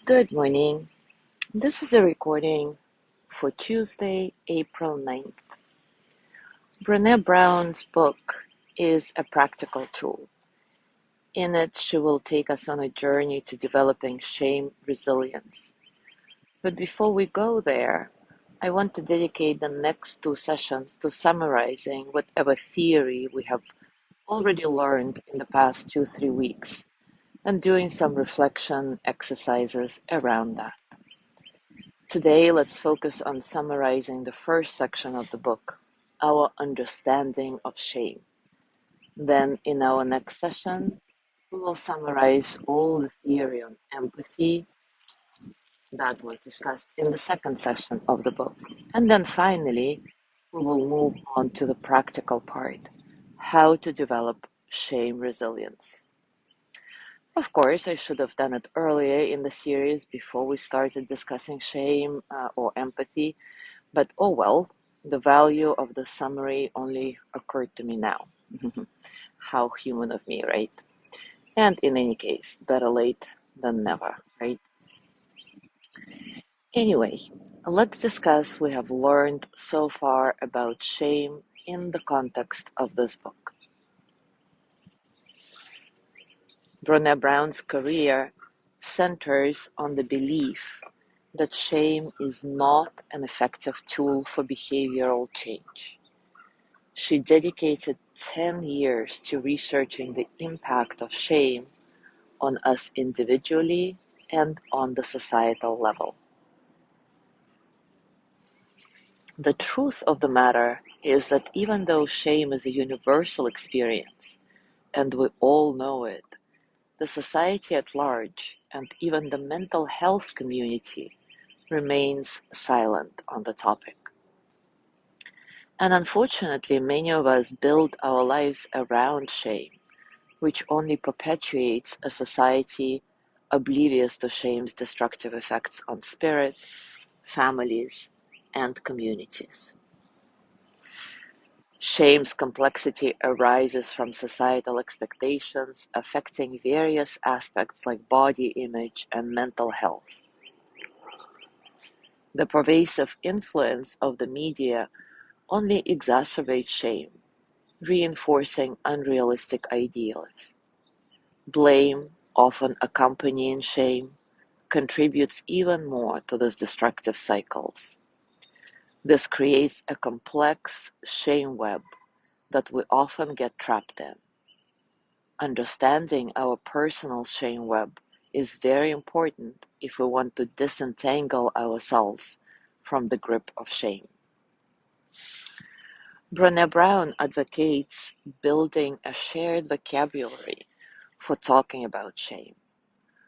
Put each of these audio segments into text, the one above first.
Good morning. This is a recording for Tuesday, April 9th. Brené Brown's book is a practical tool. In it, she will take us on a journey to developing shame resilience. But before we go there, I want to dedicate the next two sessions to summarizing whatever theory we have already learned in the past 2-3 weeks and doing some reflection exercises around that. Today, let's focus on summarizing the first section of the book, our understanding of shame. Then, in our next session, we will summarize all the theory on empathy that was discussed in the second session of the book. And then finally, we will move on to the practical part, how to develop shame resilience. Of course, I should have done it earlier in the series before we started discussing shame or empathy. But oh well, the value of the summary only occurred to me now. How human of me, right? And in any case, better late than never, right? Anyway, let's discuss what we have learned so far about shame in the context of this book. Brené Brown's career centers on the belief that shame is not an effective tool for behavioral change. She dedicated 10 years to researching the impact of shame on us individually and on the societal level. The truth of the matter is that even though shame is a universal experience, and we all know it, the society at large and even the mental health community remains silent on the topic. And unfortunately, many of us build our lives around shame, which only perpetuates a society oblivious to shame's destructive effects on spirit, families, and communities. Shame's complexity arises from societal expectations affecting various aspects like body image and mental health. The pervasive influence of the media only exacerbates shame, reinforcing unrealistic ideals. Blame, often accompanying shame, contributes even more to these destructive cycles. This creates a complex shame web that we often get trapped in. Understanding our personal shame web is very important if we want to disentangle ourselves from the grip of shame. Brené Brown advocates building a shared vocabulary for talking about shame.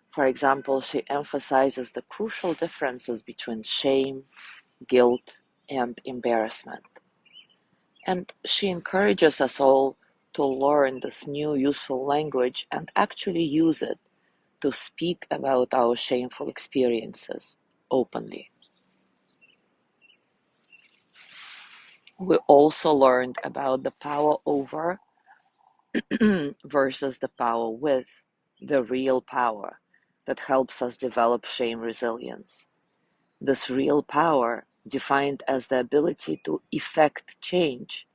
For example, she emphasizes the crucial differences between shame, guilt, and embarrassment. And she encourages us all to learn this new useful language and actually use it to speak about our shameful experiences openly. We also learned about the power over versus the power with, the real power that helps us develop shame resilience. This real power, defined as the ability to effect change,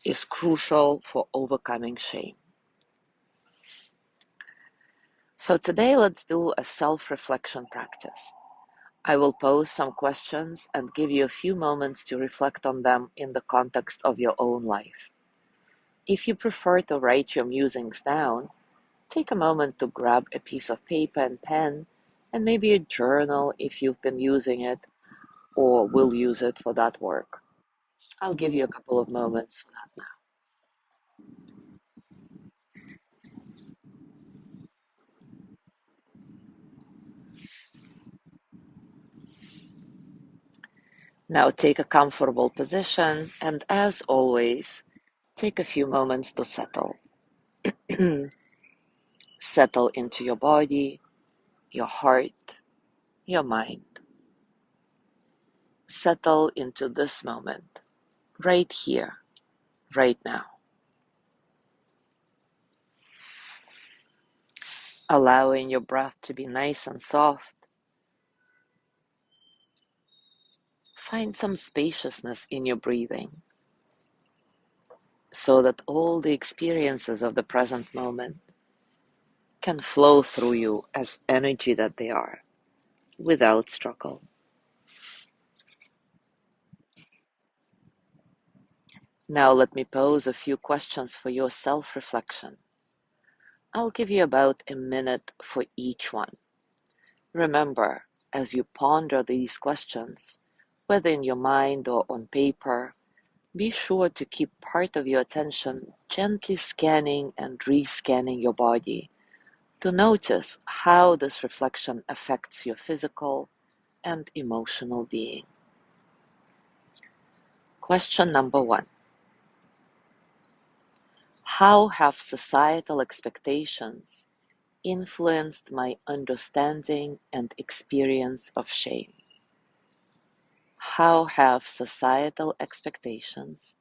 is crucial for overcoming shame. So today let's do a self-reflection practice. I will pose some questions and give you a few moments to reflect on them in the context of your own life. If you prefer to write your musings down, take a moment to grab a piece of paper and pen, and maybe a journal if you've been using it or will use it for that work. I'll give you a couple of moments for that now. Now take a comfortable position, and as always, take a few moments to settle. Settle into your body, your heart, your mind. Settle into this moment, right here, right now. Allowing your breath to be nice and soft, Find some spaciousness in your breathing so that all the experiences of the present moment can flow through you as energy that they are, without struggle. Now let me pose a few questions for your self-reflection. I'll give you about a minute for each one. Remember, as you ponder these questions, whether in your mind or on paper, be sure to keep part of your attention gently scanning and re-scanning your body to notice how this reflection affects your physical and emotional being. Question number 1. How have societal expectations influenced my understanding and experience of shame? How have societal expectations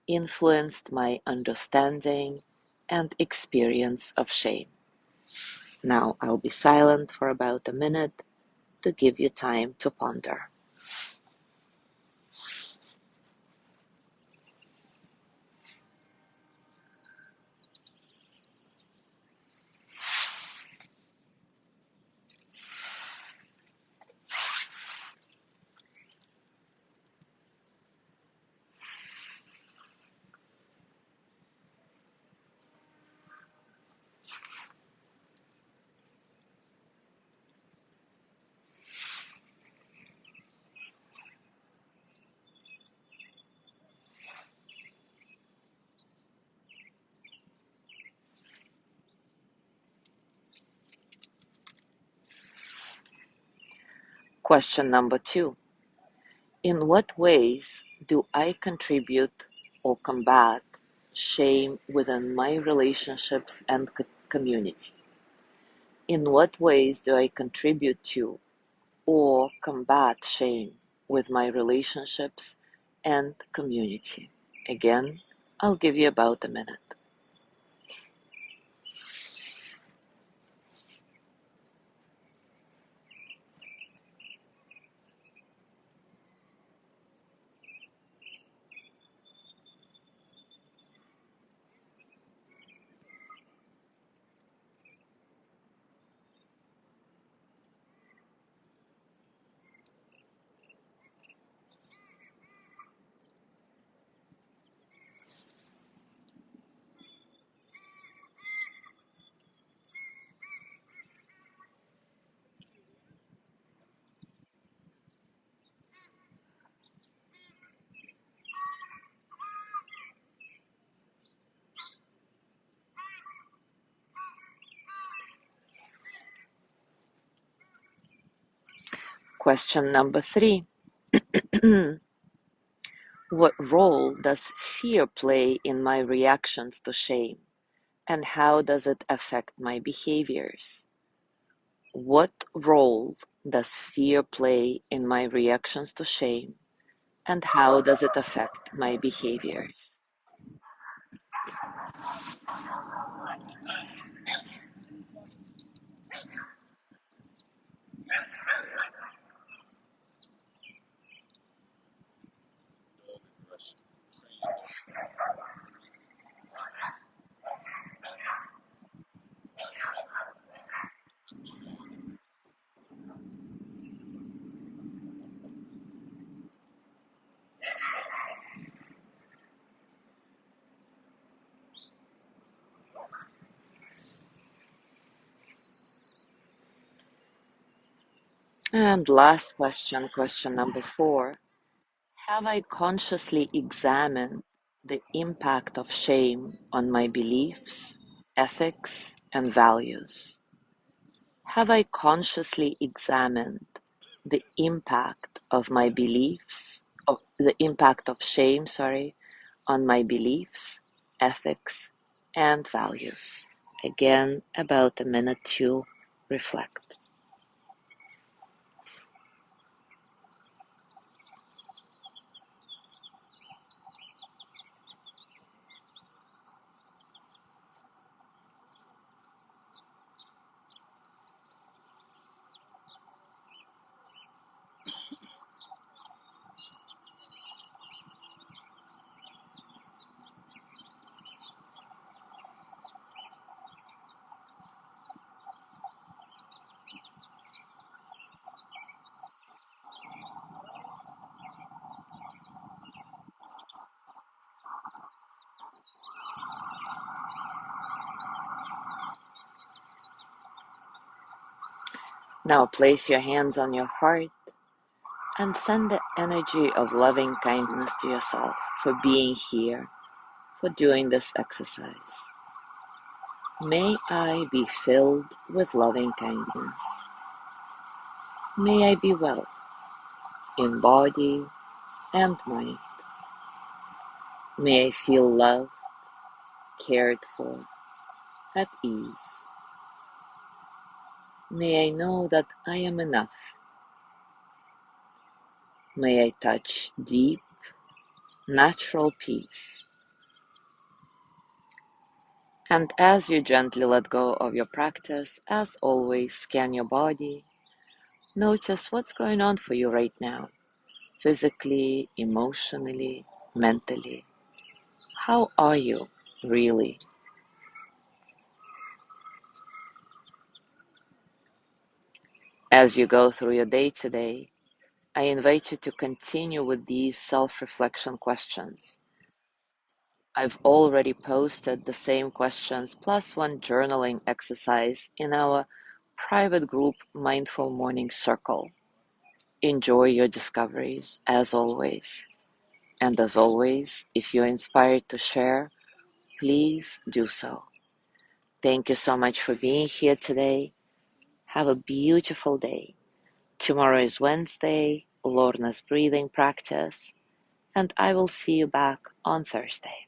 influenced my understanding and experience of shame? Now I'll be silent for about a minute to give you time to ponder. Question number 2. In what ways do I contribute or combat shame within my relationships and community? In what ways do I contribute to or combat shame with my relationships and community? Again, I'll give you about a minute. Question number 3. What role does fear play in my reactions to shame, and how does it affect my behaviors? What role does fear play in my reactions to shame, and how does it affect my behaviors? And last question, question number 4. Have I consciously examined the impact of shame on my beliefs, ethics, and values? Have I consciously examined the impact of my beliefs, of the impact of shame, on my beliefs, ethics, and values? Again, about a minute to reflect. Now place your hands on your heart and send the energy of loving kindness to yourself for being here, for doing this exercise. May I be filled with loving kindness. May I be well in body and mind. May I feel loved, cared for, at ease. May I know that I am enough. May I touch deep, natural peace. And as you gently let go of your practice, as always, scan your body. Notice what's going on for you right now, physically, emotionally, mentally. How are you, really? As you go through your day today, I invite you to continue with these self-reflection questions. I've already posted the same questions plus one journaling exercise in our private group Mindful Morning Circle. Enjoy your discoveries as always. And as always, if you're inspired to share, please do so. Thank you so much for being here today. Have a beautiful day. Tomorrow is Wednesday, Lorna's breathing practice, and I will see you back on Thursday.